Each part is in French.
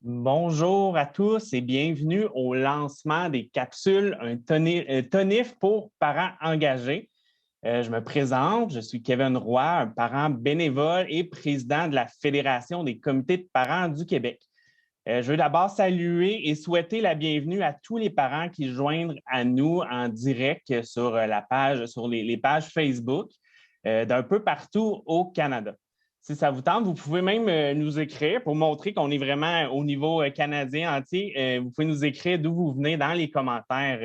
Bonjour à tous et bienvenue au lancement des capsules Un tonif pour parents engagés. Je me présente, je suis Kevin Roy, un parent bénévole et président de la Fédération des comités de parents du Québec. Je veux d'abord saluer et souhaiter la bienvenue à tous les parents qui se joignent à nous en direct sur la page, sur les pages Facebook d'un peu partout au Canada. Si ça vous tente, vous pouvez même nous écrire pour montrer qu'on est vraiment au niveau canadien entier. Vous pouvez nous écrire d'où vous venez dans les commentaires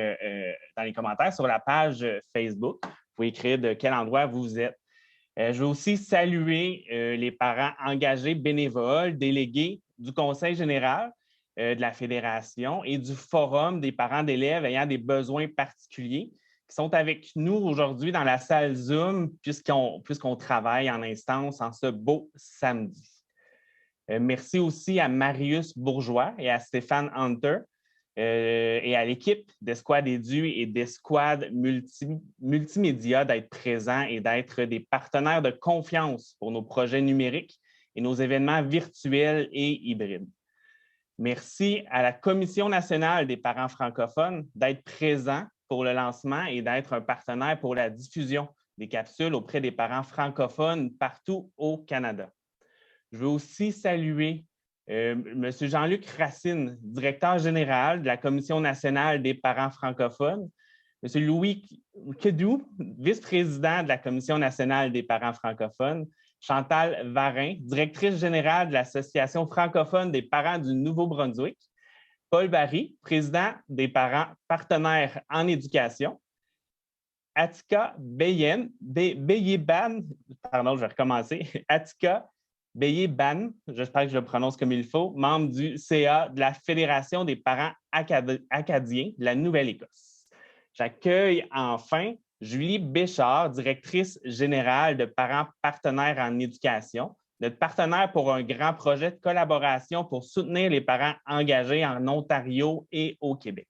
sur la page Facebook. Vous pouvez écrire de quel endroit vous êtes. Je veux aussi saluer les parents engagés bénévoles, délégués du Conseil général de la Fédération et du Forum des parents d'élèves ayant des besoins particuliers qui sont avec nous aujourd'hui dans la salle Zoom puisqu'on travaille en instance en ce beau samedi. Merci aussi à Marius Bourgeois et à Stéphane Hunter et à l'équipe d'Escouade Édu et d'Escouade Multimédia d'être présents et d'être des partenaires de confiance pour nos projets numériques et nos événements virtuels et hybrides. Merci à la Commission nationale des parents francophones d'être présent pour le lancement et d'être un partenaire pour la diffusion des capsules auprès des parents francophones partout au Canada. Je veux aussi saluer M. Jean-Luc Racine, directeur général de la Commission nationale des parents francophones, M. Louis Kedou, vice-président de la Commission nationale des parents francophones, Chantal Varin, directrice générale de l'Association francophone des parents du Nouveau-Brunswick, Paul Barry, président des parents partenaires en éducation, Atika Beyeban, pardon, je vais recommencer, Atika Beyeban, j'espère que je le prononce comme il faut, membre du CA de la Fédération des parents acadiens de la Nouvelle-Écosse. J'accueille enfin Julie Béchard, directrice générale de Parents partenaires en éducation, notre partenaire pour un grand projet de collaboration pour soutenir les parents engagés en Ontario et au Québec.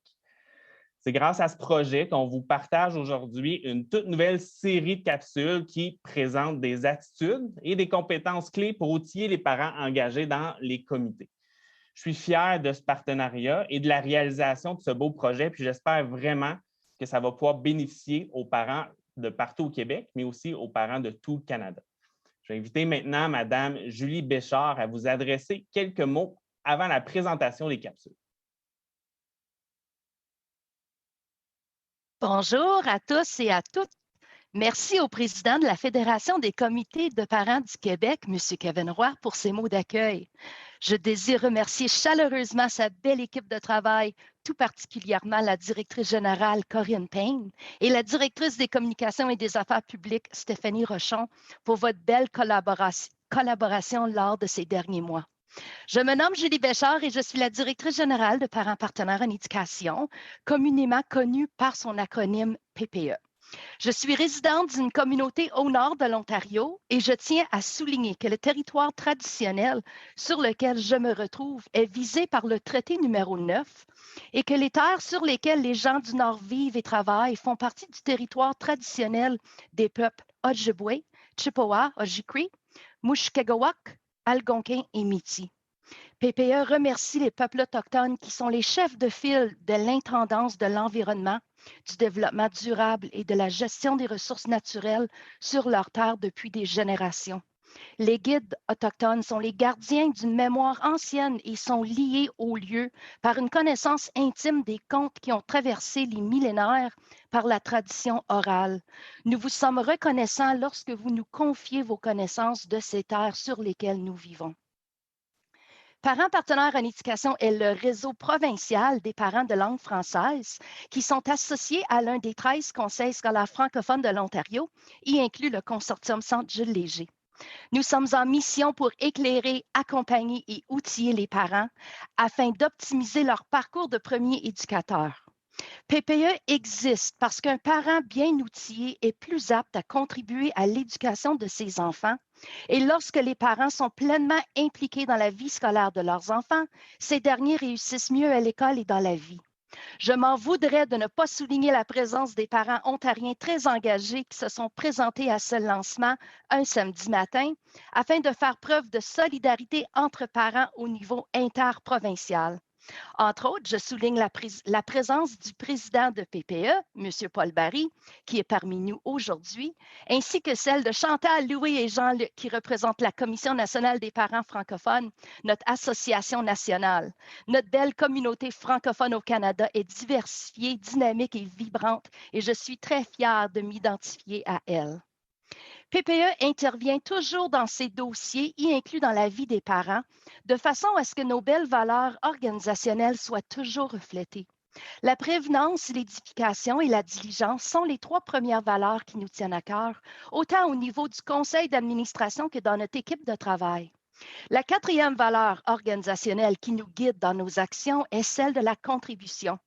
C'est grâce à ce projet qu'on vous partage aujourd'hui une toute nouvelle série de capsules qui présentent des attitudes et des compétences clés pour outiller les parents engagés dans les comités. Je suis fier de ce partenariat et de la réalisation de ce beau projet, puis j'espère vraiment que ça va pouvoir bénéficier aux parents de partout au Québec, mais aussi aux parents de tout le Canada. Je vais inviter maintenant Mme Julie Béchard à vous adresser quelques mots avant la présentation des capsules. Bonjour à tous et à toutes. Merci au président de la Fédération des comités de parents du Québec, M. Kevin Roy, pour ses mots d'accueil. Je désire remercier chaleureusement sa belle équipe de travail, tout particulièrement la directrice générale Corinne Payne et la directrice des communications et des affaires publiques Stéphanie Rochon pour votre belle collaboration lors de ces derniers mois. Je me nomme Julie Béchard et je suis la directrice générale de Parents partenaires en éducation, communément connue par son acronyme PPE. Je suis résidente d'une communauté au nord de l'Ontario et je tiens à souligner que le territoire traditionnel sur lequel je me retrouve est visé par le traité numéro 9 et que les terres sur lesquelles les gens du nord vivent et travaillent font partie du territoire traditionnel des peuples Ojibwe, Chippewa, Ojibwe, Mushkegowuk, Algonquin et Métis. PPE remercie les peuples autochtones qui sont les chefs de file de l'intendance de l'environnement, du développement durable et de la gestion des ressources naturelles sur leurs terres depuis des générations. Les guides autochtones sont les gardiens d'une mémoire ancienne et sont liés au lieu par une connaissance intime des contes qui ont traversé les millénaires par la tradition orale. Nous vous sommes reconnaissants lorsque vous nous confiez vos connaissances de ces terres sur lesquelles nous vivons. Parents partenaires en éducation est le réseau provincial des parents de langue française qui sont associés à l'un des 13 conseils scolaires francophones de l'Ontario y inclut le consortium Centre Jules Léger. Nous sommes en mission pour éclairer, accompagner et outiller les parents afin d'optimiser leur parcours de premier éducateur. PPE existe parce qu'un parent bien outillé est plus apte à contribuer à l'éducation de ses enfants et lorsque les parents sont pleinement impliqués dans la vie scolaire de leurs enfants, ces derniers réussissent mieux à l'école et dans la vie. Je m'en voudrais de ne pas souligner la présence des parents ontariens très engagés qui se sont présentés à ce lancement un samedi matin afin de faire preuve de solidarité entre parents au niveau interprovincial. Entre autres, je souligne la présence du président de PPE, M. Paul Barry, qui est parmi nous aujourd'hui, ainsi que celle de Chantal, Louis et Jean-Luc, qui représentent la Commission nationale des parents francophones, notre association nationale. Notre belle communauté francophone au Canada est diversifiée, dynamique et vibrante, et je suis très fière de m'identifier à elle. PPE intervient toujours dans ces dossiers, y inclus dans la vie des parents, de façon à ce que nos belles valeurs organisationnelles soient toujours reflétées. La prévenance, l'édification et la diligence sont les 3 premières valeurs qui nous tiennent à cœur, autant au niveau du conseil d'administration que dans notre équipe de travail. La 4e valeur organisationnelle qui nous guide dans nos actions est celle de la contribution.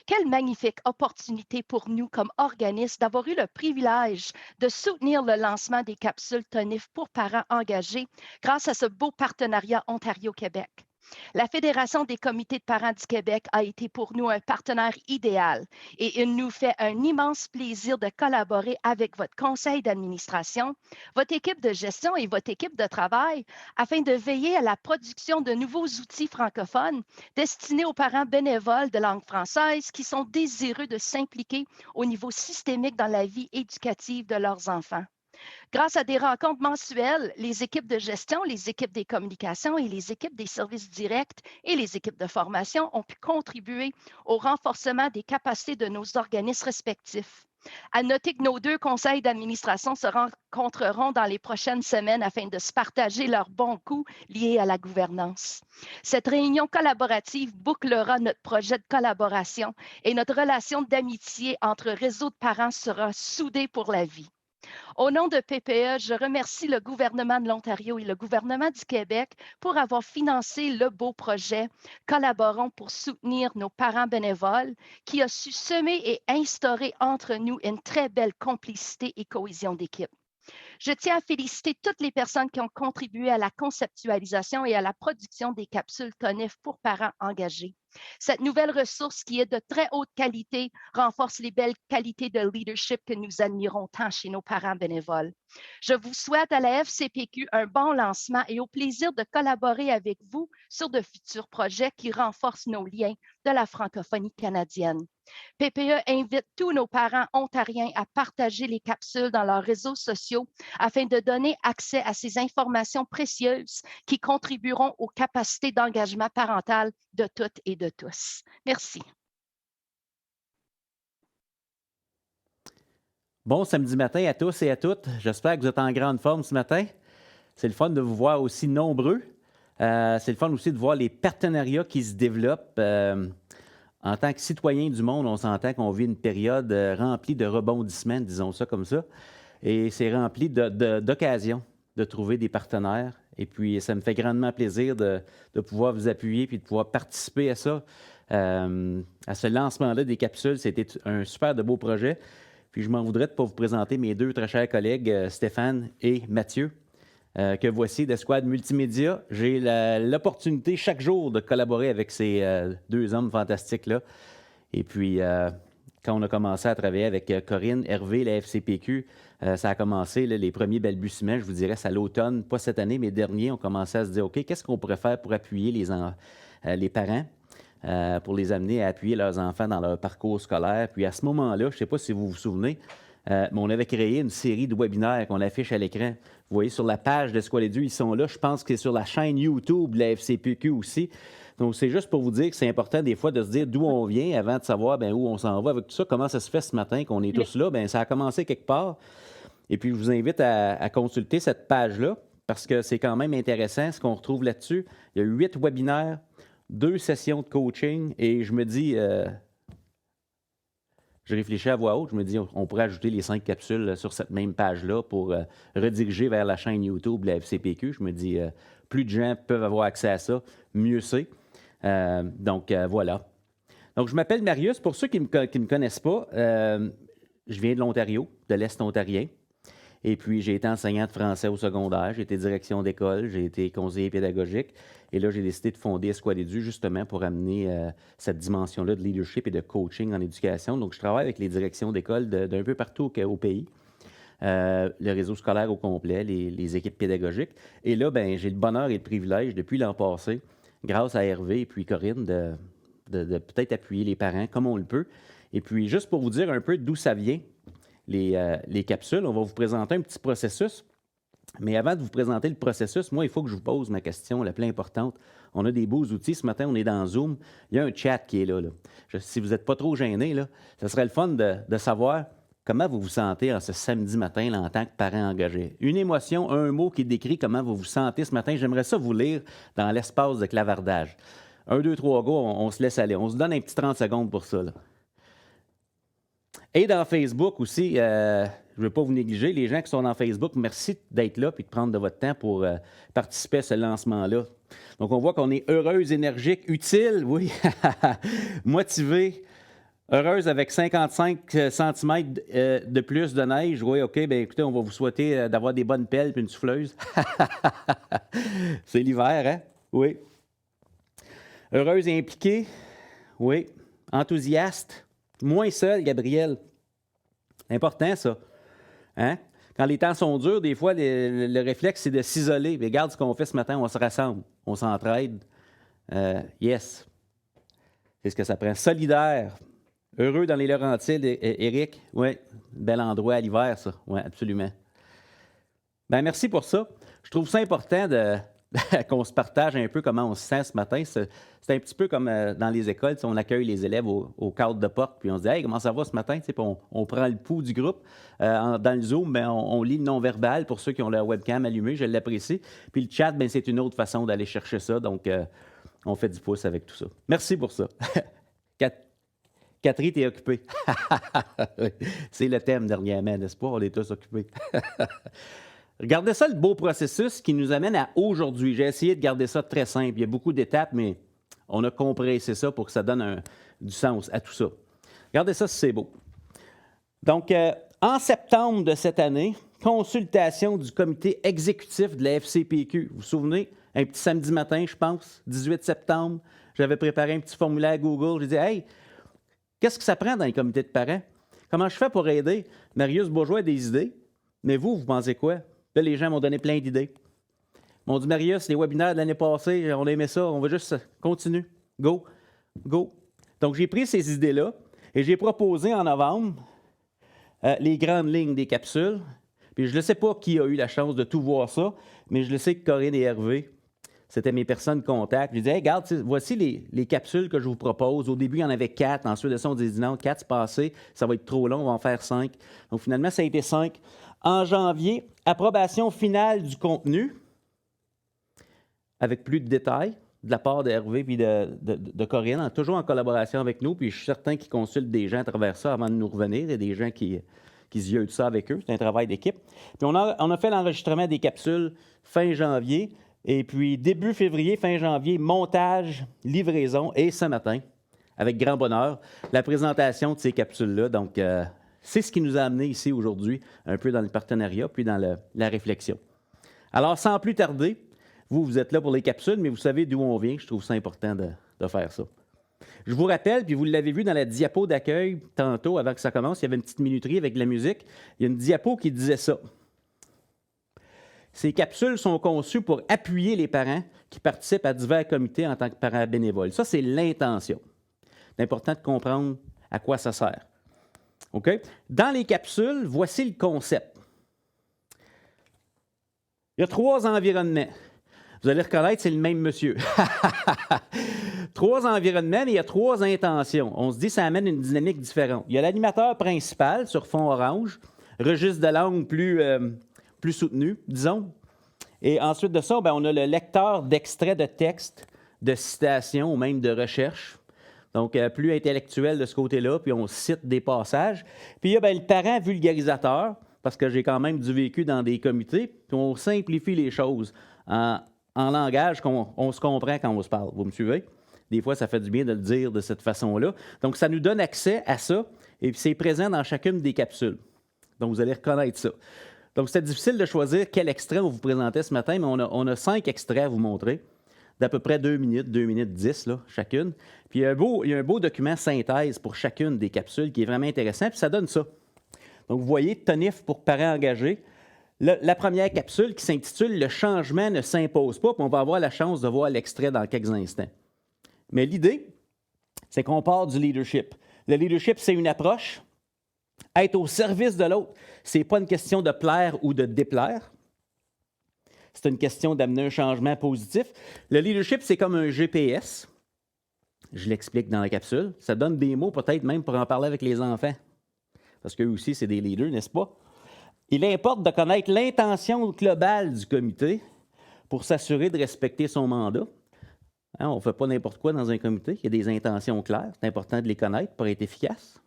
Quelle magnifique opportunité pour nous comme organisme d'avoir eu le privilège de soutenir le lancement des capsules TONIF pour parents engagés grâce à ce beau partenariat Ontario-Québec. La Fédération des comités de parents du Québec a été pour nous un partenaire idéal et il nous fait un immense plaisir de collaborer avec votre conseil d'administration, votre équipe de gestion et votre équipe de travail afin de veiller à la production de nouveaux outils francophones destinés aux parents bénévoles de langue française qui sont désireux de s'impliquer au niveau systémique dans la vie éducative de leurs enfants. Grâce à des rencontres mensuelles, les équipes de gestion, les équipes des communications et les équipes des services directs et les équipes de formation ont pu contribuer au renforcement des capacités de nos organismes respectifs. À noter que nos 2 conseils d'administration se rencontreront dans les prochaines semaines afin de se partager leurs bons coups liés à la gouvernance. Cette réunion collaborative bouclera notre projet de collaboration et notre relation d'amitié entre réseaux de parents sera soudée pour la vie. Au nom de PPE, je remercie le gouvernement de l'Ontario et le gouvernement du Québec pour avoir financé le beau projet Collaborons pour soutenir nos parents bénévoles qui a su semer et instaurer entre nous une très belle complicité et cohésion d'équipe. Je tiens à féliciter toutes les personnes qui ont contribué à la conceptualisation et à la production des capsules TONIF pour parents engagés. Cette nouvelle ressource qui est de très haute qualité renforce les belles qualités de leadership que nous admirons tant chez nos parents bénévoles. Je vous souhaite à la FCPQ un bon lancement et au plaisir de collaborer avec vous sur de futurs projets qui renforcent nos liens de la francophonie canadienne. PPE invite tous nos parents ontariens à partager les capsules dans leurs réseaux sociaux afin de donner accès à ces informations précieuses qui contribueront aux capacités d'engagement parental de toutes et de tous. Merci. Bon samedi matin à tous et à toutes. J'espère que vous êtes en grande forme ce matin. C'est le fun de vous voir aussi nombreux. C'est le fun aussi de voir les partenariats qui se développent. En tant que citoyen du monde, on s'entend qu'on vit une période remplie de rebondissements, disons ça comme ça. Et c'est rempli d'occasions de trouver des partenaires. Et puis, ça me fait grandement plaisir de pouvoir vous appuyer puis de pouvoir participer à ça, à ce lancement-là des capsules. C'était un super de beau projet. Puis, je m'en voudrais de ne pas vous présenter mes 2 très chers collègues, Stéphane et Mathieu, que voici d'Esquad Multimédia. J'ai l'opportunité chaque jour de collaborer avec ces 2 hommes fantastiques-là. Et puis, quand on a commencé à travailler avec Corinne, Hervé, la FCPQ, ça a commencé, là, les premiers balbutiements, je vous dirais, c'est à l'automne, pas cette année, mais dernier, on commençait à se dire, OK, qu'est-ce qu'on pourrait faire pour appuyer les parents, pour les amener à appuyer leurs enfants dans leur parcours scolaire. Puis à ce moment-là, je ne sais pas si vous vous souvenez, mais on avait créé une série de webinaires qu'on affiche à l'écran. Vous voyez sur la page de Squad Edu, ils sont là. Je pense que c'est sur la chaîne YouTube de la FCPQ aussi. Donc, c'est juste pour vous dire que c'est important des fois de se dire d'où on vient avant de savoir où on s'en va avec tout ça. Comment ça se fait ce matin qu'on est tous là? Bien, ça a commencé quelque part. Et puis, je vous invite à consulter cette page-là parce que c'est quand même intéressant ce qu'on retrouve là-dessus. Il y a 8 webinaires, 2 sessions de coaching et je me dis... Je réfléchis à voix haute, je me dis on pourrait ajouter les 5 capsules sur cette même page-là pour rediriger vers la chaîne YouTube de la FCPQ. Je me dis, plus de gens peuvent avoir accès à ça, mieux c'est. Donc, voilà. Donc, je m'appelle Marius. Pour ceux qui ne me connaissent pas, je viens de l'Ontario, de l'Est ontarien. Et puis, j'ai été enseignant de français au secondaire, j'ai été direction d'école, j'ai été conseiller pédagogique. Et là, j'ai décidé de fonder Escouade Édu justement pour amener cette dimension-là de leadership et de coaching en éducation. Donc, je travaille avec les directions d'école d'un peu partout au pays. Le réseau scolaire au complet, les équipes pédagogiques. Et là, ben, j'ai le bonheur et le privilège, depuis l'an passé, grâce à Hervé et puis Corinne, de peut-être appuyer les parents comme on le peut. Et puis, juste pour vous dire un peu d'où ça vient, les capsules, on va vous présenter un petit processus. Mais avant de vous présenter le processus, moi, il faut que je vous pose ma question la plus importante. On a des beaux outils. Ce matin, on est dans Zoom. Il y a un chat qui est là. Si vous n'êtes pas trop gênés, ce serait le fun de savoir comment vous vous sentez en ce samedi matin là, en tant que parent engagé. Une émotion, un mot qui décrit comment vous vous sentez ce matin. J'aimerais ça vous lire dans l'espace de clavardage. 1, 2, 3, go, on se laisse aller. On se donne un petit 30 secondes pour ça. Là. Et dans Facebook aussi, je ne veux pas vous négliger, les gens qui sont dans Facebook, merci d'être là et de prendre de votre temps pour participer à ce lancement-là. Donc, on voit qu'on est heureuse, énergique, utile, oui, motivée, heureuse avec 55 cm de plus de neige. Oui, OK, bien écoutez, on va vous souhaiter d'avoir des bonnes pelles et une souffleuse. C'est l'hiver, hein? Oui. Heureuse et impliquée, oui. Enthousiaste. Moins seul, Gabriel. Important, ça. Hein? Quand les temps sont durs, des fois, le réflexe, c'est de s'isoler. Mais regarde ce qu'on fait ce matin, on se rassemble, on s'entraide. Yes. C'est ce que ça prend. Solidaire. Heureux dans les Laurentides, Éric. Oui, bel endroit à l'hiver, ça. Oui, absolument. Bien, merci pour ça. Je trouve ça important qu'on se partage un peu comment on se sent ce matin. C'est un petit peu comme dans les écoles, on accueille les élèves au cadre de porte, puis on se dit « Hey, comment ça va ce matin? » Puis on prend le pouls du groupe. Dans le Zoom, bien, on lit le non-verbal pour ceux qui ont leur webcam allumée, je l'apprécie. Puis le chat, bien, c'est une autre façon d'aller chercher ça. Donc, on fait du pouce avec tout ça. Merci pour ça. Catherine, t'es occupée. C'est le thème dernièrement, n'est-ce pas? On est tous occupés. Regardez ça, le beau processus qui nous amène à aujourd'hui. J'ai essayé de garder ça très simple. Il y a beaucoup d'étapes, mais on a compressé ça pour que ça donne du sens à tout ça. Regardez ça, c'est beau. Donc, en septembre de cette année, consultation du comité exécutif de la FCPQ. Vous vous souvenez? Un petit samedi matin, je pense, 18 septembre. J'avais préparé un petit formulaire Google. J'ai dit « Hey, qu'est-ce que ça prend dans les comités de parents? Comment je fais pour aider? Marius Bourgeois a des idées. Mais vous pensez quoi? » Là, les gens m'ont donné plein d'idées. Ils m'ont dit, Marius, les webinaires de l'année passée, on aimait ça, on va juste continuer. Go, go. Donc, j'ai pris ces idées-là et j'ai proposé en novembre les grandes lignes des capsules. Puis je ne sais pas qui a eu la chance de tout voir ça, mais je le sais que Corinne et Hervé, c'était mes personnes contact. Je disais, hey, regarde, voici les capsules que je vous propose. Au début, il y en avait 4. Ensuite de ça, on disait, non, 4, c'est passé. Ça va être trop long, on va en faire 5. Donc, finalement, ça a été 5. En janvier, approbation finale du contenu, avec plus de détails de la part d'Hervé et de Corinne, toujours en collaboration avec nous. Puis je suis certain qu'ils consultent des gens à travers ça avant de nous revenir. Il y a des gens qui se yeutent ça avec eux. C'est un travail d'équipe. Puis on a fait l'enregistrement des capsules fin janvier. Et puis début février, fin janvier, montage, livraison. Et ce matin, avec grand bonheur, la présentation de ces capsules-là. Donc, c'est ce qui nous a amenés ici aujourd'hui, un peu dans le partenariat, puis dans la réflexion. Alors, sans plus tarder, vous êtes là pour les capsules, mais vous savez d'où on vient. Je trouve ça important de faire ça. Je vous rappelle, puis vous l'avez vu dans la diapo d'accueil tantôt, avant que ça commence, il y avait une petite minuterie avec de la musique. Il y a une diapo qui disait ça. Ces capsules sont conçues pour appuyer les parents qui participent à divers comités en tant que parents bénévoles. Ça, c'est l'intention. C'est important de comprendre à quoi ça sert. OK? Dans les capsules, voici le concept. Il y a 3 environnements. Vous allez reconnaître, c'est le même monsieur. 3 environnements, mais il y a 3 intentions. On se dit que ça amène une dynamique différente. Il y a l'animateur principal sur fond orange, registre de langue plus soutenu, disons. Et ensuite de ça, bien, on a le lecteur d'extraits de texte, de citations ou même de recherche. Donc, plus intellectuel de ce côté-là, puis on cite des passages. Puis il y a bien, le parent vulgarisateur, parce que j'ai quand même du vécu dans des comités, puis on simplifie les choses en langage qu'on se comprend quand on se parle. Vous me suivez? Des fois, ça fait du bien de le dire de cette façon-là. Donc, ça nous donne accès à ça, et puis c'est présent dans chacune des capsules. Donc, vous allez reconnaître ça. Donc, c'était difficile de choisir quel extrait on vous présentait ce matin, mais on a 5 extraits à vous montrer, d'à peu près 2 minutes 10 là, chacune. Puis, il y a un beau document synthèse pour chacune des capsules qui est vraiment intéressant, puis ça donne ça. Donc, vous voyez, Tonif pour parents engagés. La première capsule qui s'intitule « Le changement ne s'impose pas », puis on va avoir la chance de voir l'extrait dans quelques instants. Mais l'idée, c'est qu'on part du leadership. Le leadership, c'est une approche. Être au service de l'autre, ce n'est pas une question de plaire ou de déplaire. C'est une question d'amener un changement positif. Le leadership, c'est comme un GPS. Je l'explique dans la capsule. Ça donne des mots, peut-être même pour en parler avec les enfants. Parce qu'eux aussi, c'est des leaders, n'est-ce pas? Il importe de connaître l'intention globale du comité pour s'assurer de respecter son mandat. Hein, on ne fait pas n'importe quoi dans un comité. Il y a des intentions claires. C'est important de les connaître pour être efficace.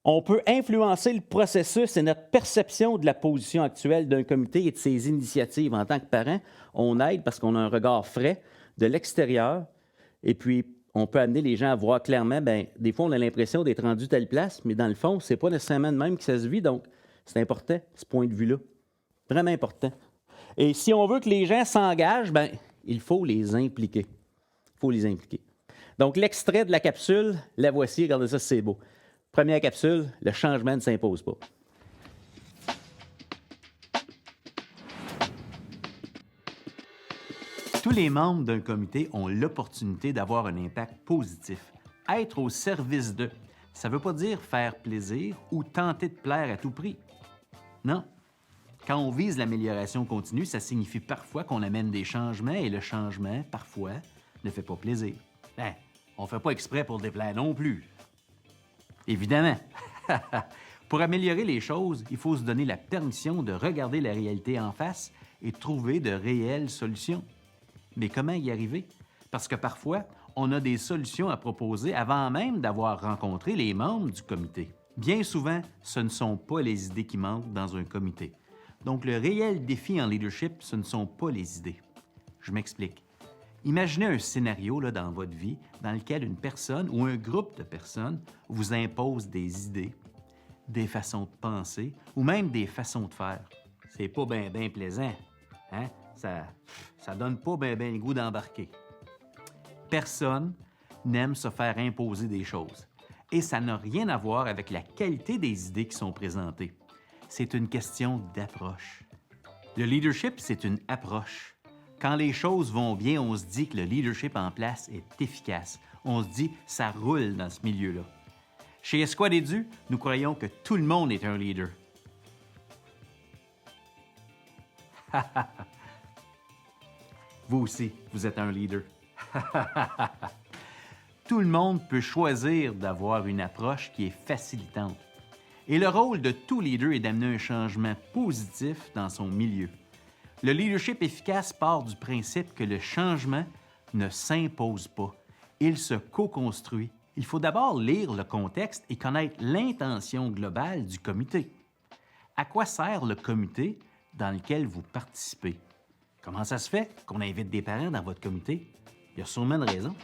On peut influencer le processus et notre perception de la position actuelle d'un comité et de ses initiatives. En tant que parent, on aide parce qu'on a un regard frais de l'extérieur et puis on peut amener les gens à voir clairement, bien, des fois on a l'impression d'être rendu telle place, mais dans le fond, ce n'est pas nécessairement de même que ça se vit, donc c'est important, ce point de vue-là. Vraiment important. Et si on veut que les gens s'engagent, bien, il faut les impliquer. Il faut les impliquer. Donc l'extrait de la capsule, la voici, regardez ça, c'est beau. Première capsule, le changement ne s'impose pas. Tous les membres d'un comité ont l'opportunité d'avoir un impact positif. Être au service d'eux, ça ne veut pas dire faire plaisir ou tenter de plaire à tout prix. Non. Quand on vise l'amélioration continue, ça signifie parfois qu'on amène des changements et le changement, parfois, ne fait pas plaisir. Ben, on ne fait pas exprès pour déplaire non plus. Évidemment. Pour améliorer les choses, il faut se donner la permission de regarder la réalité en face et trouver de réelles solutions. Mais comment y arriver? Parce que parfois, on a des solutions à proposer avant même d'avoir rencontré les membres du comité. Bien souvent, ce ne sont pas les idées qui manquent dans un comité. Donc, le réel défi en leadership, ce ne sont pas les idées. Je m'explique. Imaginez un scénario là, dans votre vie dans lequel une personne ou un groupe de personnes vous impose des idées, des façons de penser ou même des façons de faire. C'est pas bien plaisant. Hein? Ça donne pas bien le goût d'embarquer. Personne n'aime se faire imposer des choses. Et ça n'a rien à voir avec la qualité des idées qui sont présentées. C'est une question d'approche. Le leadership, c'est une approche. Quand les choses vont bien, on se dit que le leadership en place est efficace. On se dit ça roule dans ce milieu-là. Chez Escouade Édu, nous croyons que tout le monde est un leader. Vous aussi, vous êtes un leader. Tout le monde peut choisir d'avoir une approche qui est facilitante. Et le rôle de tout leader est d'amener un changement positif dans son milieu. Le leadership efficace part du principe que le changement ne s'impose pas. Il se co-construit. Il faut d'abord lire le contexte et connaître l'intention globale du comité. À quoi sert le comité dans lequel vous participez? Comment ça se fait qu'on invite des parents dans votre comité? Il y a sûrement une raison.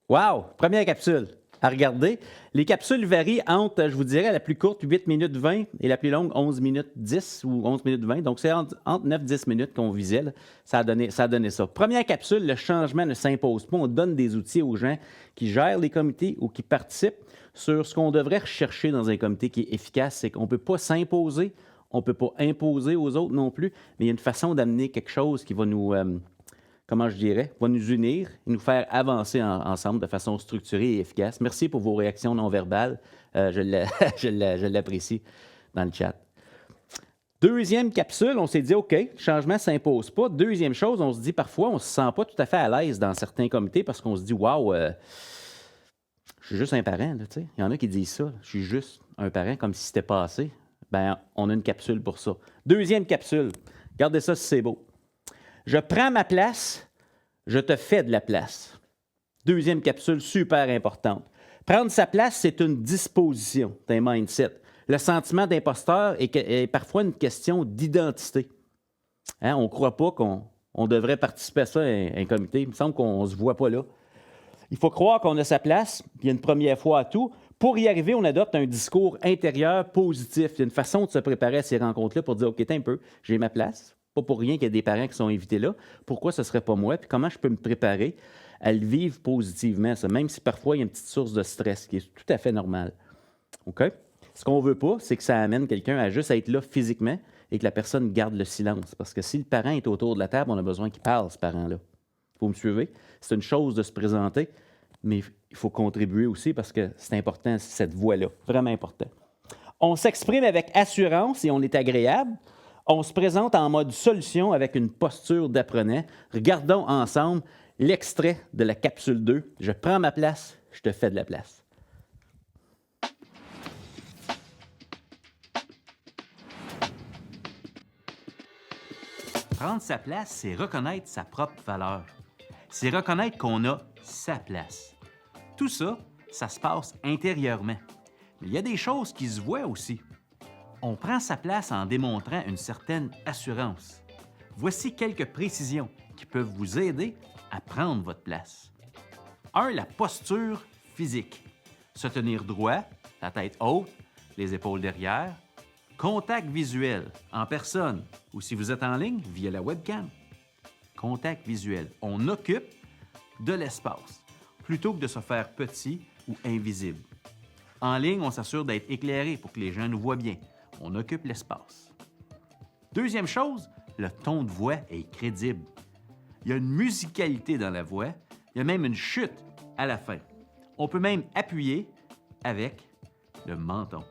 Wow! Première capsule à regarder. Les capsules varient entre, je vous dirais, la plus courte, 8 minutes 20, et la plus longue, 11 minutes 10 ou 11 minutes 20. Donc, c'est entre 9 et 10 minutes qu'on visait. Là. Ça a donné ça. Première capsule, le changement ne s'impose pas. On donne des outils aux gens qui gèrent les comités ou qui participent sur ce qu'on devrait rechercher dans un comité qui est efficace. C'est qu'on ne peut pas s'imposer, on ne peut pas imposer aux autres non plus, mais il y a une façon d'amener quelque chose qui va nous... va nous unir et nous faire avancer ensemble de façon structurée et efficace. Merci pour vos réactions non verbales. Je l'apprécie dans le chat. Deuxième capsule, on s'est dit, OK, le changement ne s'impose pas. Deuxième chose, on se dit parfois, on ne se sent pas tout à fait à l'aise dans certains comités parce qu'on se dit, waouh, je suis juste un parent. Là, il y en a qui disent ça, je suis juste un parent comme si c'était passé. Bien, on a une capsule pour ça. Deuxième capsule, regardez ça si c'est beau. Je prends ma place, je te fais de la place. Deuxième capsule, super importante. Prendre sa place, c'est une disposition, c'est un mindset. Le sentiment d'imposteur est parfois une question d'identité. Hein? On ne croit pas qu'on devrait participer à ça, un comité. Il me semble qu'on ne se voit pas là. Il faut croire qu'on a sa place, puis il y a une première fois à tout. Pour y arriver, on adopte un discours intérieur positif. Il y a une façon de se préparer à ces rencontres-là pour dire, OK, t'as un peu, j'ai ma place. Pas pour rien qu'il y a des parents qui sont invités là. Pourquoi ce ne serait pas moi? Puis comment je peux me préparer à le vivre positivement, ça, même si parfois il y a une petite source de stress qui est tout à fait normale. OK? Ce qu'on ne veut pas, c'est que ça amène quelqu'un à juste être là physiquement et que la personne garde le silence. Parce que si le parent est autour de la table, on a besoin qu'il parle, ce parent-là. Vous me suivez? C'est une chose de se présenter, mais il faut contribuer aussi parce que c'est important, cette voix-là, vraiment important. On s'exprime avec assurance et on est agréable. On se présente en mode solution avec une posture d'apprenant. Regardons ensemble l'extrait de la capsule 2. Je prends ma place, je te fais de la place. Prendre sa place, c'est reconnaître sa propre valeur. C'est reconnaître qu'on a sa place. Tout ça, ça se passe intérieurement. Mais il y a des choses qui se voient aussi. On prend sa place en démontrant une certaine assurance. Voici quelques précisions qui peuvent vous aider à prendre votre place. 1. La posture physique. Se tenir droit, la tête haute, les épaules derrière. Contact visuel, en personne ou si vous êtes en ligne, via la webcam. Contact visuel. On occupe de l'espace plutôt que de se faire petit ou invisible. En ligne, on s'assure d'être éclairé pour que les gens nous voient bien. On occupe l'espace. Deuxième chose, le ton de voix est crédible. Il y a une musicalité dans la voix. Il y a même une chute à la fin. On peut même appuyer avec le menton.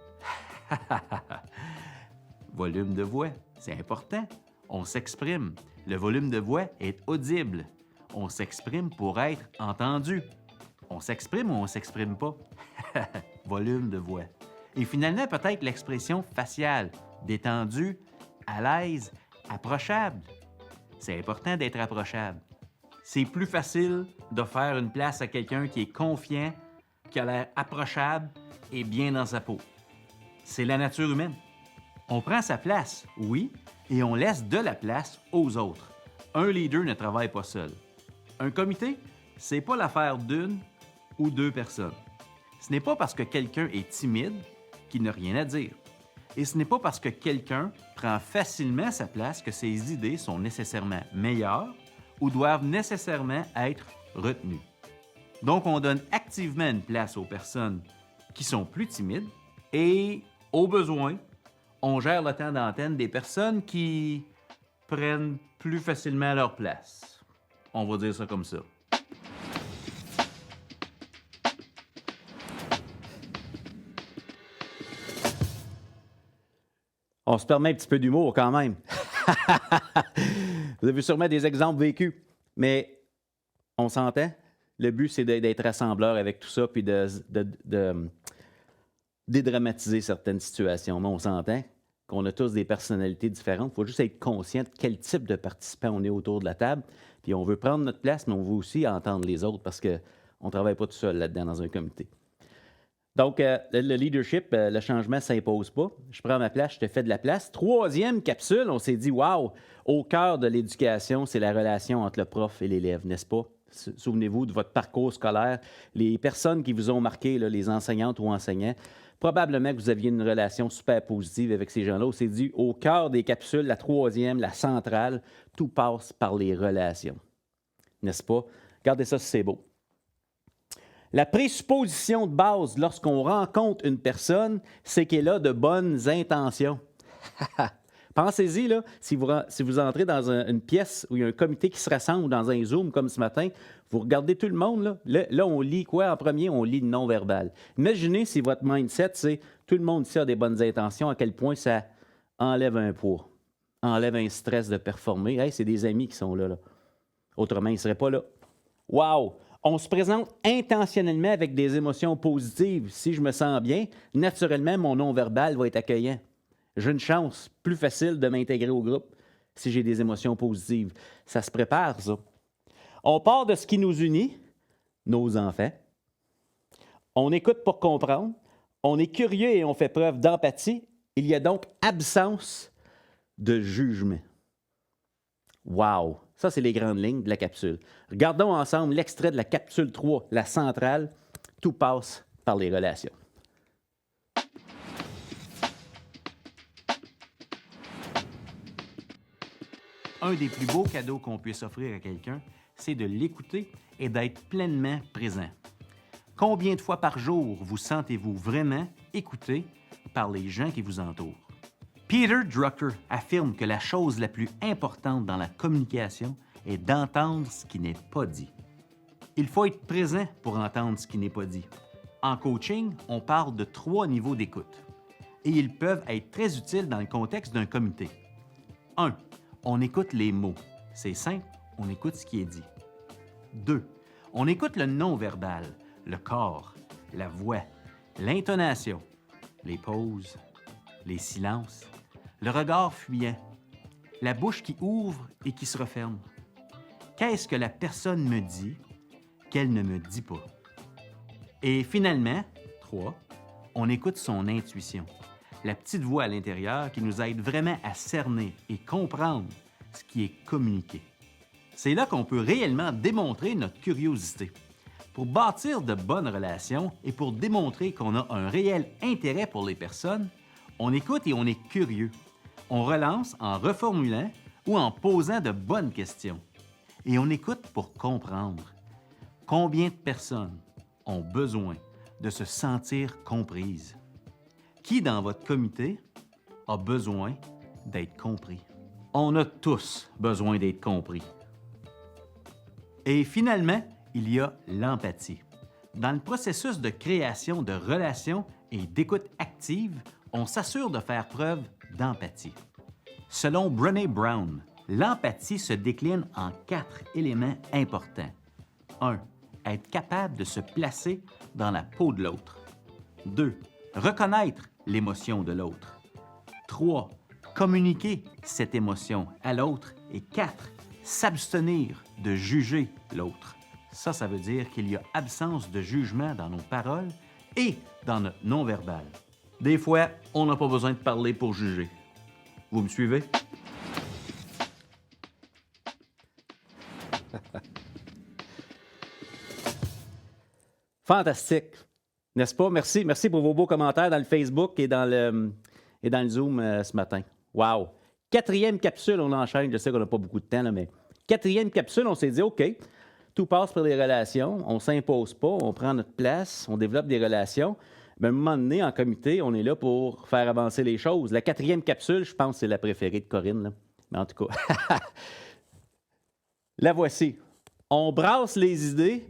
Volume de voix, c'est important. On s'exprime. Le volume de voix est audible. On s'exprime pour être entendu. On s'exprime ou on s'exprime pas? Volume de voix. Et finalement, peut-être l'expression faciale, détendue, à l'aise, approchable. C'est important d'être approchable. C'est plus facile de faire une place à quelqu'un qui est confiant, qui a l'air approchable et bien dans sa peau. C'est la nature humaine. On prend sa place, oui, et on laisse de la place aux autres. Un leader ne travaille pas seul. Un comité, c'est pas l'affaire d'une ou deux personnes. Ce n'est pas parce que quelqu'un est timide qu'il n'a rien à dire. Et ce n'est pas parce que quelqu'un prend facilement sa place que ses idées sont nécessairement meilleures ou doivent nécessairement être retenues. Donc, on donne activement une place aux personnes qui sont plus timides et, au besoin, on gère le temps d'antenne des personnes qui prennent plus facilement leur place. On va dire ça comme ça. On se permet un petit peu d'humour quand même. Vous avez sûrement des exemples vécus, mais on s'entend. Le but, c'est d'être rassembleur avec tout ça puis de dédramatiser certaines situations. Mais on s'entend qu'on a tous des personnalités différentes. Il faut juste être conscient de quel type de participants on est autour de la table. Puis on veut prendre notre place, mais on veut aussi entendre les autres parce qu'on ne travaille pas tout seul là-dedans dans un comité. Donc, le leadership, le changement ne s'impose pas. Je prends ma place, je te fais de la place. Troisième capsule, on s'est dit, wow, au cœur de l'éducation, c'est la relation entre le prof et l'élève, n'est-ce pas? Souvenez-vous de votre parcours scolaire. Les personnes qui vous ont marqué, là, les enseignantes ou enseignants, probablement que vous aviez une relation super positive avec ces gens-là. On s'est dit, au cœur des capsules, la troisième, la centrale, tout passe par les relations. N'est-ce pas? Regardez ça, c'est beau. La présupposition de base lorsqu'on rencontre une personne, c'est qu'elle a de bonnes intentions. Pensez-y, là, si vous entrez dans une pièce où il y a un comité qui se rassemble dans un Zoom comme ce matin, vous regardez tout le monde, là on lit quoi en premier? On lit le non-verbal. Imaginez si votre mindset, c'est tout le monde ici a des bonnes intentions, à quel point ça enlève un poids, enlève un stress de performer. Hey, c'est des amis qui sont là. Autrement, ils ne seraient pas là. Wow! On se présente intentionnellement avec des émotions positives. Si je me sens bien, naturellement, mon non-verbal va être accueillant. J'ai une chance plus facile de m'intégrer au groupe si j'ai des émotions positives. Ça se prépare, ça. On part de ce qui nous unit, nos enfants. On écoute pour comprendre. On est curieux et on fait preuve d'empathie. Il y a donc absence de jugement. Wow! Ça, c'est les grandes lignes de la capsule. Regardons ensemble l'extrait de la capsule 3, la centrale. Tout passe par les relations. Un des plus beaux cadeaux qu'on puisse offrir à quelqu'un, c'est de l'écouter et d'être pleinement présent. Combien de fois par jour vous sentez-vous vraiment écouté par les gens qui vous entourent? Peter Drucker affirme que la chose la plus importante dans la communication est d'entendre ce qui n'est pas dit. Il faut être présent pour entendre ce qui n'est pas dit. En coaching, on parle de 3 niveaux d'écoute et ils peuvent être très utiles dans le contexte d'un comité. 1. On écoute les mots. C'est simple, on écoute ce qui est dit. 2. On écoute le non-verbal, le corps, la voix, l'intonation, les pauses, les silences, le regard fuyant, la bouche qui ouvre et qui se referme. Qu'est-ce que la personne me dit qu'elle ne me dit pas? Et finalement, 3, on écoute son intuition, la petite voix à l'intérieur qui nous aide vraiment à cerner et comprendre ce qui est communiqué. C'est là qu'on peut réellement démontrer notre curiosité. Pour bâtir de bonnes relations et pour démontrer qu'on a un réel intérêt pour les personnes, on écoute et on est curieux. On relance en reformulant ou en posant de bonnes questions. Et on écoute pour comprendre. Combien de personnes ont besoin de se sentir comprises? Qui dans votre comité a besoin d'être compris? On a tous besoin d'être compris. Et finalement, il y a l'empathie. Dans le processus de création de relations et d'écoute active, on s'assure de faire preuve d'empathie. Selon Brené Brown, l'empathie se décline en 4 éléments importants. 1. Être capable de se placer dans la peau de l'autre. 2. Reconnaître l'émotion de l'autre. 3. Communiquer cette émotion à l'autre. Et 4. S'abstenir de juger l'autre. Ça veut dire qu'il y a absence de jugement dans nos paroles et dans notre non-verbal. Des fois, on n'a pas besoin de parler pour juger. Vous me suivez? Fantastique, n'est-ce pas? Merci pour vos beaux commentaires dans le Facebook et dans le Zoom ce matin. Wow! 4e capsule, on enchaîne. Je sais qu'on n'a pas beaucoup de temps, là, mais 4e capsule, on s'est dit, OK, tout passe par les relations, on ne s'impose pas, on prend notre place, on développe des relations. Mais à un moment donné, en comité, on est là pour faire avancer les choses. La 4e capsule, je pense que c'est la préférée de Corinne, là. Mais en tout cas, la voici. On brasse les idées,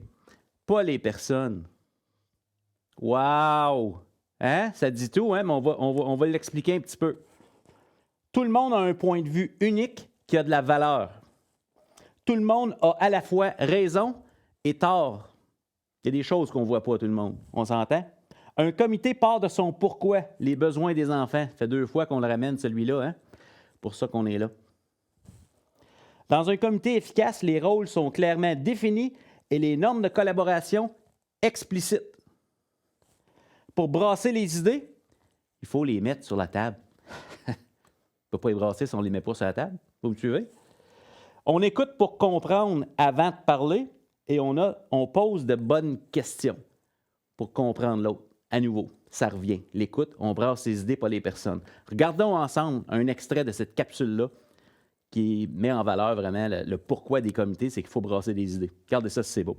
pas les personnes. Wow! Hein? Ça dit tout, hein? Mais on va l'expliquer un petit peu. Tout le monde a un point de vue unique qui a de la valeur. Tout le monde a à la fois raison et tort. Il y a des choses qu'on ne voit pas, tout le monde. On s'entend? Un comité part de son pourquoi, les besoins des enfants. Ça fait 2 fois qu'on le ramène, celui-là, hein? Pour ça qu'on est là. Dans un comité efficace, les rôles sont clairement définis et les normes de collaboration explicites. Pour brasser les idées, il faut les mettre sur la table. On ne peut pas les brasser si on ne les met pas sur la table. Vous me suivez? On écoute pour comprendre avant de parler et on pose de bonnes questions pour comprendre l'autre. À nouveau, ça revient. L'écoute, on brasse les idées, pas les personnes. Regardons ensemble un extrait de cette capsule-là qui met en valeur vraiment le pourquoi des comités, c'est qu'il faut brasser des idées. Regardez ça si c'est beau.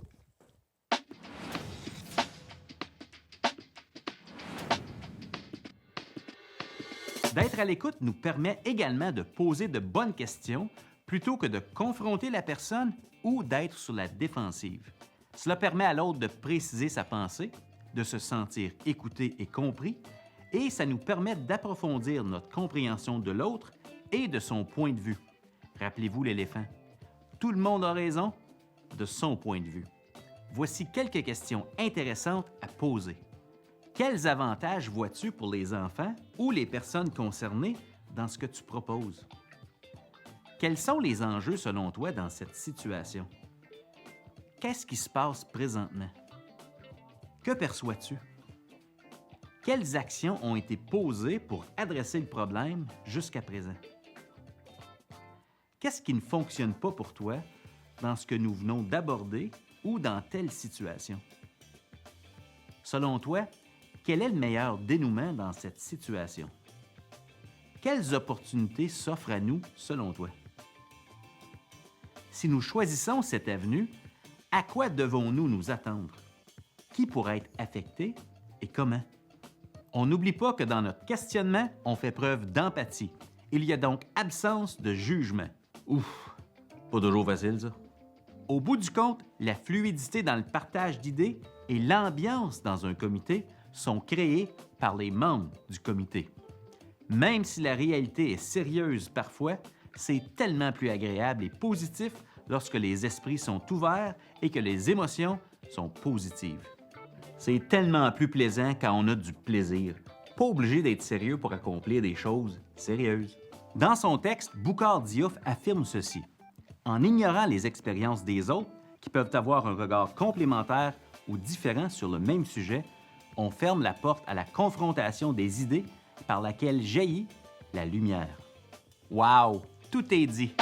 D'être à l'écoute nous permet également de poser de bonnes questions plutôt que de confronter la personne ou d'être sur la défensive. Cela permet à l'autre de préciser sa pensée, de se sentir écouté et compris, et ça nous permet d'approfondir notre compréhension de l'autre et de son point de vue. Rappelez-vous l'éléphant. Tout le monde a raison de son point de vue. Voici quelques questions intéressantes à poser. Quels avantages vois-tu pour les enfants ou les personnes concernées dans ce que tu proposes? Quels sont les enjeux selon toi dans cette situation? Qu'est-ce qui se passe présentement? Que perçois-tu? Quelles actions ont été posées pour adresser le problème jusqu'à présent? qu'est-ce qui ne fonctionne pas pour toi dans ce que nous venons d'aborder ou dans telle situation? Selon toi, quel est le meilleur dénouement dans cette situation? Quelles opportunités s'offrent à nous selon toi? Si nous choisissons cette avenue, à quoi devons-nous nous attendre? Qui pourrait être affecté et comment? On n'oublie pas que dans notre questionnement, on fait preuve d'empathie. Il y a donc absence de jugement. Ouf, pas toujours facile ça. Au bout du compte, la fluidité dans le partage d'idées et l'ambiance dans un comité sont créées par les membres du comité. Même si la réalité est sérieuse parfois, c'est tellement plus agréable et positif lorsque les esprits sont ouverts et que les émotions sont positives. C'est tellement plus plaisant quand on a du plaisir. Pas obligé d'être sérieux pour accomplir des choses sérieuses. Dans son texte, Boucard Diouf affirme ceci. En ignorant les expériences des autres, qui peuvent avoir un regard complémentaire ou différent sur le même sujet, on ferme la porte à la confrontation des idées par laquelle jaillit la lumière. Wow! Tout est dit!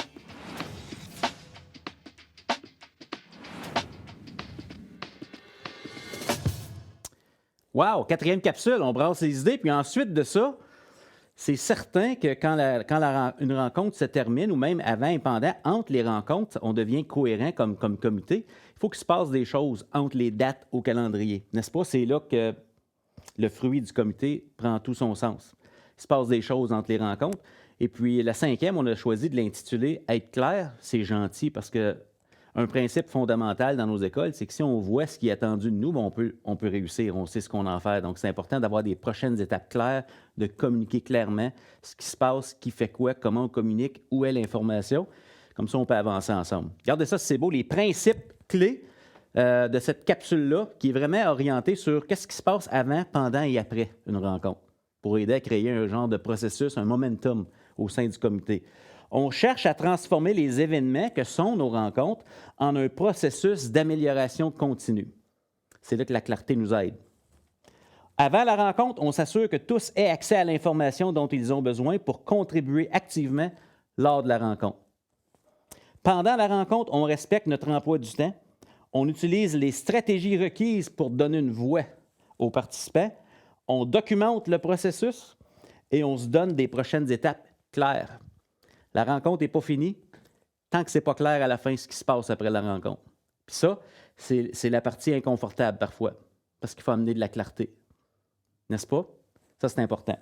Wow! 4e capsule, on brasse les idées, puis ensuite de ça, c'est certain que quand une rencontre se termine, ou même avant et pendant, entre les rencontres, on devient cohérent comme comité. Il faut qu'il se passe des choses entre les dates au calendrier, n'est-ce pas? C'est là que le fruit du comité prend tout son sens. Il se passe des choses entre les rencontres. Et puis, la 5e, on a choisi de l'intituler « Être clair, c'est gentil » parce que un principe fondamental dans nos écoles, c'est que si on voit ce qui est attendu de nous, bien, on peut réussir, on sait ce qu'on en fait. Donc, c'est important d'avoir des prochaines étapes claires, de communiquer clairement ce qui se passe, qui fait quoi, comment on communique, où est l'information. Comme ça, on peut avancer ensemble. Regardez ça, c'est beau, les principes clés de cette capsule-là, qui est vraiment orientée sur qu'est-ce qui se passe avant, pendant et après une rencontre, pour aider à créer un genre de processus, un momentum au sein du comité. On cherche à transformer les événements que sont nos rencontres en un processus d'amélioration continue. C'est là que la clarté nous aide. Avant la rencontre, on s'assure que tous aient accès à l'information dont ils ont besoin pour contribuer activement lors de la rencontre. Pendant la rencontre, on respecte notre emploi du temps. On utilise les stratégies requises pour donner une voix aux participants. On documente le processus et on se donne des prochaines étapes claires. La rencontre n'est pas finie tant que ce n'est pas clair à la fin ce qui se passe après la rencontre. Puis ça, c'est la partie inconfortable parfois, parce qu'il faut amener de la clarté. N'est-ce pas? Ça, c'est important.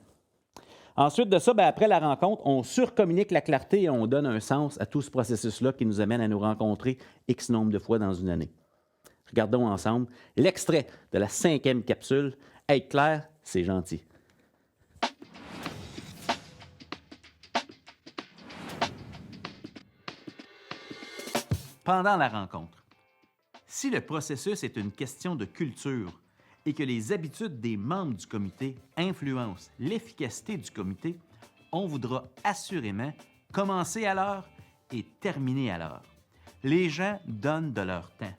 Ensuite de ça, bien, après la rencontre, on surcommunique la clarté et on donne un sens à tout ce processus-là qui nous amène à nous rencontrer X nombre de fois dans une année. Regardons ensemble l'extrait de la 5e capsule. Être clair, c'est gentil. Pendant la rencontre, si le processus est une question de culture et que les habitudes des membres du comité influencent l'efficacité du comité, on voudra assurément commencer à l'heure et terminer à l'heure. Les gens donnent de leur temps.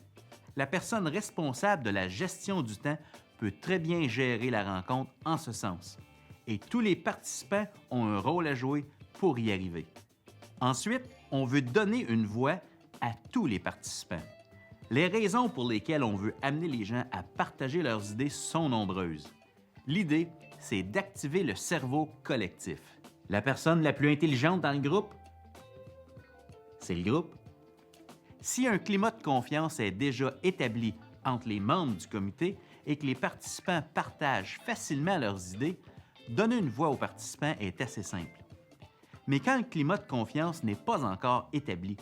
La personne responsable de la gestion du temps peut très bien gérer la rencontre en ce sens. Et tous les participants ont un rôle à jouer pour y arriver. Ensuite, on veut donner une voix à tous les participants. Les raisons pour lesquelles on veut amener les gens à partager leurs idées sont nombreuses. L'idée, c'est d'activer le cerveau collectif. La personne la plus intelligente dans le groupe, c'est le groupe. Si un climat de confiance est déjà établi entre les membres du comité et que les participants partagent facilement leurs idées, donner une voix aux participants est assez simple. Mais quand le climat de confiance n'est pas encore établi,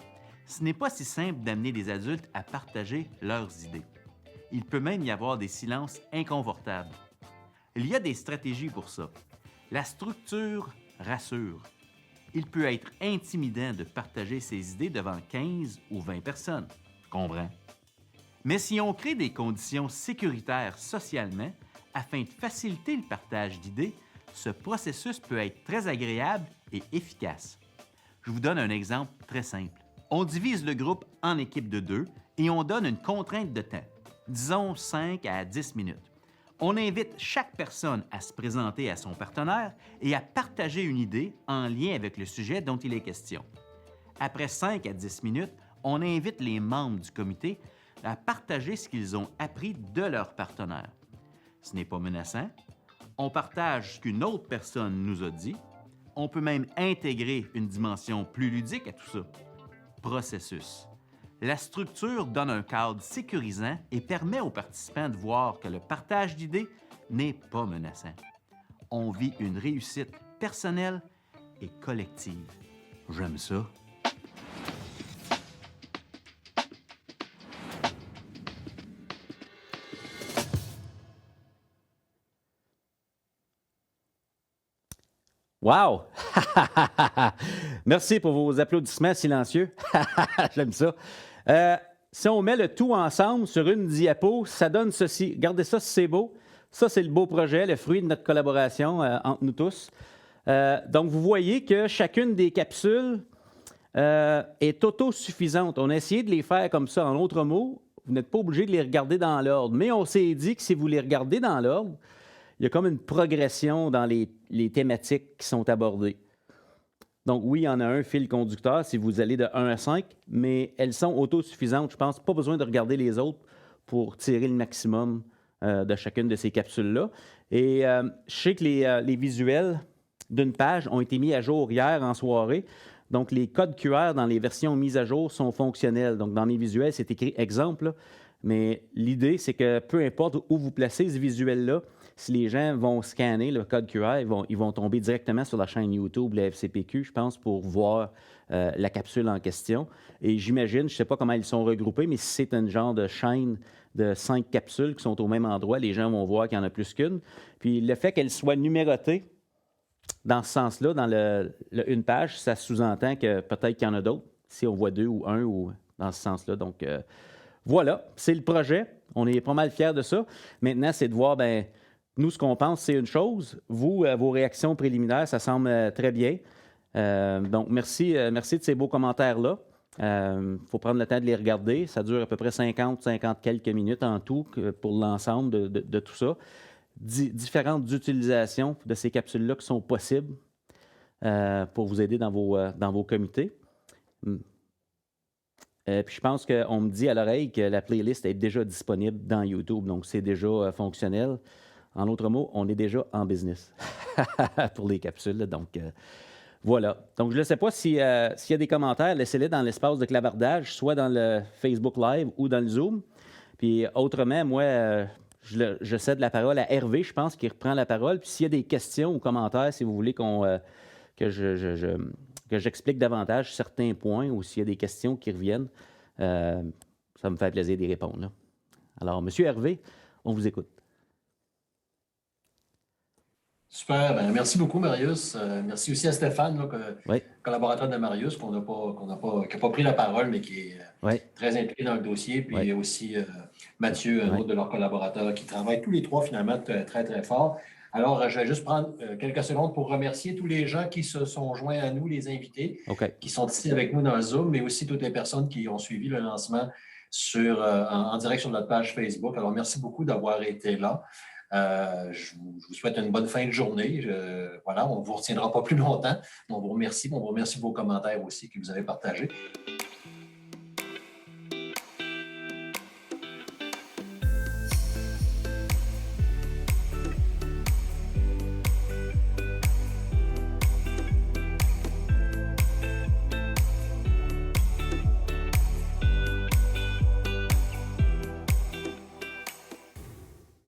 ce n'est pas si simple d'amener des adultes à partager leurs idées. Il peut même y avoir des silences inconfortables. Il y a des stratégies pour ça. La structure rassure. Il peut être intimidant de partager ses idées devant 15 ou 20 personnes. Je comprends. Mais si on crée des conditions sécuritaires socialement afin de faciliter le partage d'idées, ce processus peut être très agréable et efficace. Je vous donne un exemple très simple. On divise le groupe en équipes de 2 et on donne une contrainte de temps, disons 5 à 10 minutes. On invite chaque personne à se présenter à son partenaire et à partager une idée en lien avec le sujet dont il est question. Après 5 à 10 minutes, on invite les membres du comité à partager ce qu'ils ont appris de leur partenaire. Ce n'est pas menaçant. On partage ce qu'une autre personne nous a dit. On peut même intégrer une dimension plus ludique à tout ça. Processus. La structure donne un cadre sécurisant et permet aux participants de voir que le partage d'idées n'est pas menaçant. On vit une réussite personnelle et collective. J'aime ça. Wow! Merci pour vos applaudissements silencieux. J'aime ça. Si on met le tout ensemble sur une diapo, ça donne ceci. Regardez ça si c'est beau. Ça, c'est le beau projet, le fruit de notre collaboration entre nous tous. Donc, vous voyez que chacune des capsules est autosuffisante. On a essayé de les faire comme ça. En d'autres mots, vous n'êtes pas obligé de les regarder dans l'ordre. Mais on s'est dit que si vous les regardez dans l'ordre, il y a comme une progression dans les thématiques qui sont abordées. Donc, oui, il y en a un fil conducteur si vous allez de 1 à 5, mais elles sont autosuffisantes. Je pense pas besoin de regarder les autres pour tirer le maximum de chacune de ces capsules-là. Et je sais que les visuels d'une page ont été mis à jour hier en soirée. Donc, les codes QR dans les versions mises à jour sont fonctionnels. Donc, dans mes visuels, c'est écrit « exemple », là. Mais l'idée, c'est que peu importe où vous placez ce visuel-là, si les gens vont scanner le code QR, ils vont tomber directement sur la chaîne YouTube, la FCPQ, je pense, pour voir la capsule en question. Et j'imagine, je ne sais pas comment ils sont regroupés, mais si c'est un genre de chaîne de 5 capsules qui sont au même endroit, les gens vont voir qu'il y en a plus qu'une. Puis le fait qu'elles soient numérotées dans ce sens-là, dans une page, ça sous-entend que peut-être qu'il y en a d'autres, si on voit 2 ou 1 ou dans ce sens-là. Donc, voilà, c'est le projet. On est pas mal fiers de ça. Maintenant, c'est de voir, bien, nous, ce qu'on pense, c'est une chose. Vous, vos réactions préliminaires, ça semble très bien. Donc, merci de ces beaux commentaires-là. Il faut prendre le temps de les regarder. Ça dure à peu près 50 quelques minutes en tout pour l'ensemble de tout ça. Différentes utilisations de ces capsules-là qui sont possibles pour vous aider dans vos comités. Puis je pense qu'on me dit à l'oreille que la playlist est déjà disponible dans YouTube, donc c'est déjà fonctionnel. En d'autres mots, on est déjà en business pour les capsules. Donc, voilà. Donc, je ne sais pas s'il y a des commentaires, laissez-les dans l'espace de clavardage, soit dans le Facebook Live ou dans le Zoom. Puis autrement, moi, je cède la parole à Hervé, je pense, qui reprend la parole. Puis s'il y a des questions ou commentaires, si vous voulez que j'explique davantage certains points ou s'il y a des questions qui reviennent, ça me fait plaisir d'y répondre, là. Alors, M. Hervé, on vous écoute. Super, bien, merci beaucoup, Marius. Merci aussi à Stéphane, là, Oui. collaborateur de Marius, qui n'a pas pris la parole, mais qui est très impliqué dans le dossier. Puis il y a aussi Mathieu, un autre de leurs collaborateurs, qui travaillent tous les trois finalement très, très fort. Alors, je vais juste prendre quelques secondes pour remercier tous les gens qui se sont joints à nous, les invités, qui sont ici avec nous dans le Zoom, mais aussi toutes les personnes qui ont suivi le lancement en direct sur notre page Facebook. Alors, merci beaucoup d'avoir été là. Je vous souhaite une bonne fin de journée. Voilà, on ne vous retiendra pas plus longtemps. On vous remercie. On vous remercie de vos commentaires aussi que vous avez partagés.